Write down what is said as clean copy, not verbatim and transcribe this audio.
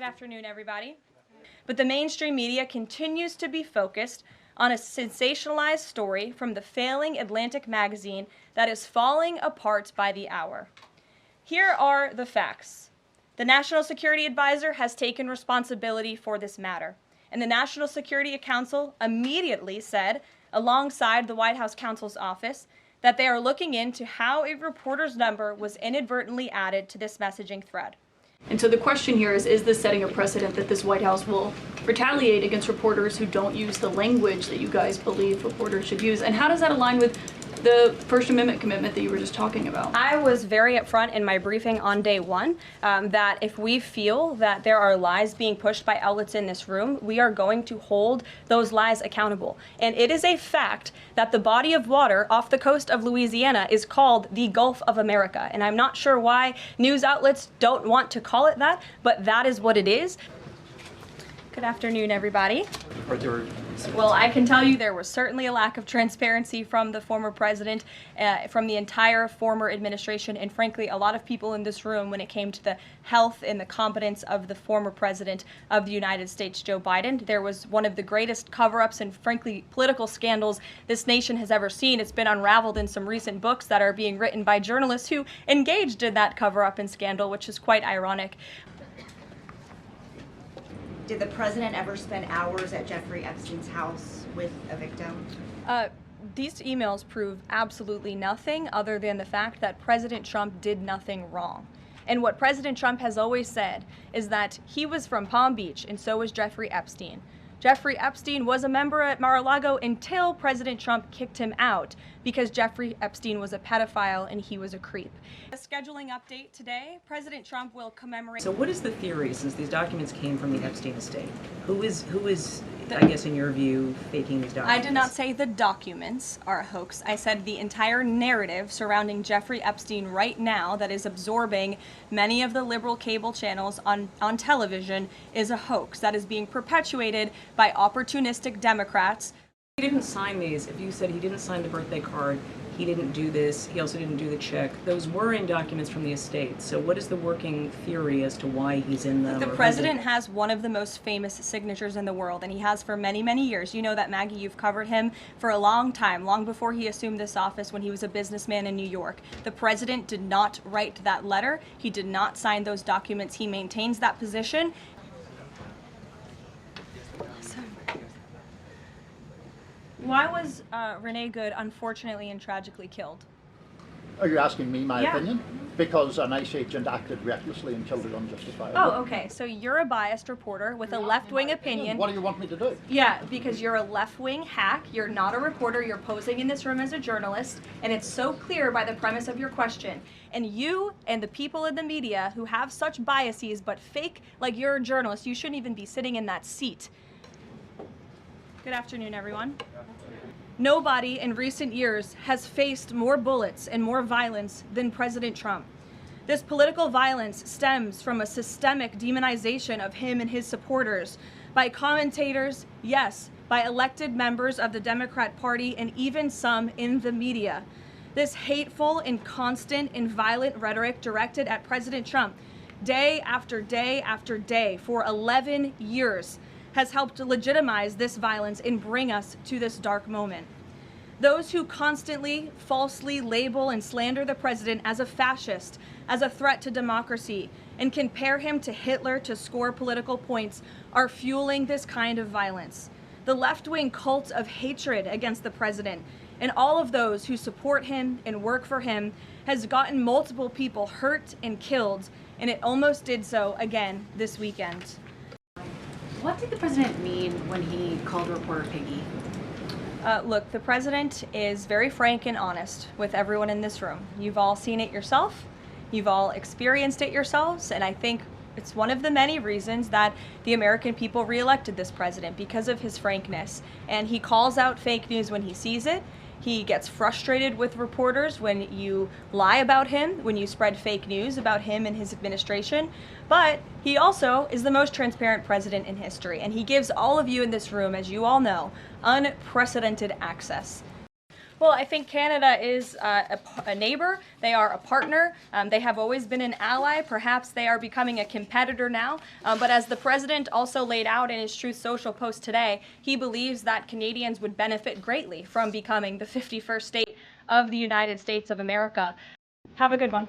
afternoon, everybody. But the mainstream media continues to be focused on a sensationalized story from the failing Atlantic magazine that is falling apart by the hour. Here are the facts. The National Security Advisor has taken responsibility for this matter, and the National Security Council immediately said, alongside the White House counsel's office, that they are looking into how a reporter's number was inadvertently added to this messaging thread. And so the question here is this setting a precedent that this White House will retaliate against reporters who don't use the language that you guys believe reporters should use? And how does that align with the First Amendment commitment that you were just talking about? I was very upfront in my briefing on day one that if we feel that there are lies being pushed by outlets in this room, we are going to hold those lies accountable. And it is a fact that the body of water off the coast of Louisiana is called the Gulf of America. And I'm not sure why news outlets don't want to call it that, but that is what it is. Good afternoon, everybody. Well, I can tell you there was certainly a lack of transparency from the former president, from the entire former administration, and frankly, a lot of people in this room when it came to the health and the competence of the former president of the United States, Joe Biden. There was one of the greatest cover-ups and frankly political scandals this nation has ever seen. It's been unraveled in some recent books that are being written by journalists who engaged in that cover-up and scandal, which is quite ironic. Did the president ever spend hours at Jeffrey Epstein's house with a victim? These emails prove absolutely nothing other than the fact that President Trump did nothing wrong. And what President Trump has always said is that he was from Palm Beach, and so was Jeffrey Epstein. Jeffrey Epstein was a member at Mar-a-Lago until President Trump kicked him out because Jeffrey Epstein was a pedophile and he was a creep. A scheduling update today, President Trump will commemorate... So what is the theory, since these documents came from the Epstein estate? Who is I guess in your view, faking these documents? I did not say the documents are a hoax. I said the entire narrative surrounding Jeffrey Epstein right now that is absorbing many of the liberal cable channels on television is a hoax that is being perpetuated by opportunistic Democrats. He didn't sign these. If you said he didn't sign the birthday card, he didn't do this, he also didn't do the check, those were in documents from the estate. So what is the working theory as to why he's in them? The president has one of the most famous signatures in the world, and he has for many, many years. You know that, Maggie, you've covered him for a long time, long before he assumed this office when he was a businessman in New York. The president did not write that letter. He did not sign those documents. He maintains that position. Why was Renee Good unfortunately and tragically killed? Are you asking me my Yeah. opinion? Because an ICE agent acted recklessly and killed her unjustifiably. Oh, okay. So you're a biased reporter with a left-wing opinion. What do you want me to do? Yeah, because you're a left-wing hack. You're not a reporter. You're posing in this room as a journalist, and it's so clear by the premise of your question. And you and the people in the media who have such biases but fake like you're a journalist, you shouldn't even be sitting in that seat. Good afternoon, everyone. Nobody in recent years has faced more bullets and more violence than President Trump. This political violence stems from a systemic demonization of him and his supporters by commentators, yes, by elected members of the Democrat Party, and even some in the media. This hateful and constant and violent rhetoric directed at President Trump day after day after day for 11 years has helped to legitimize this violence and bring us to this dark moment. Those who constantly falsely label and slander the president as a fascist, as a threat to democracy, and compare him to Hitler to score political points are fueling this kind of violence. The left-wing cult of hatred against the president and all of those who support him and work for him has gotten multiple people hurt and killed, and it almost did so again this weekend. What did the president mean when he called a reporter piggy? Look, the president is very frank and honest with everyone in this room. You've all seen it yourself. You've all experienced it yourselves, and I think it's one of the many reasons that the American people reelected this president, because of his frankness. And he calls out fake news when he sees it. He gets frustrated with reporters when you lie about him, when you spread fake news about him and his administration. But he also is the most transparent president in history, and he gives all of you in this room, as you all know, unprecedented access. Well, I think Canada is a neighbor. They are a partner. They have always been an ally. Perhaps they are becoming a competitor now. But as the president also laid out in his Truth Social post today, he believes that Canadians would benefit greatly from becoming the 51st state of the United States of America. Have a good one.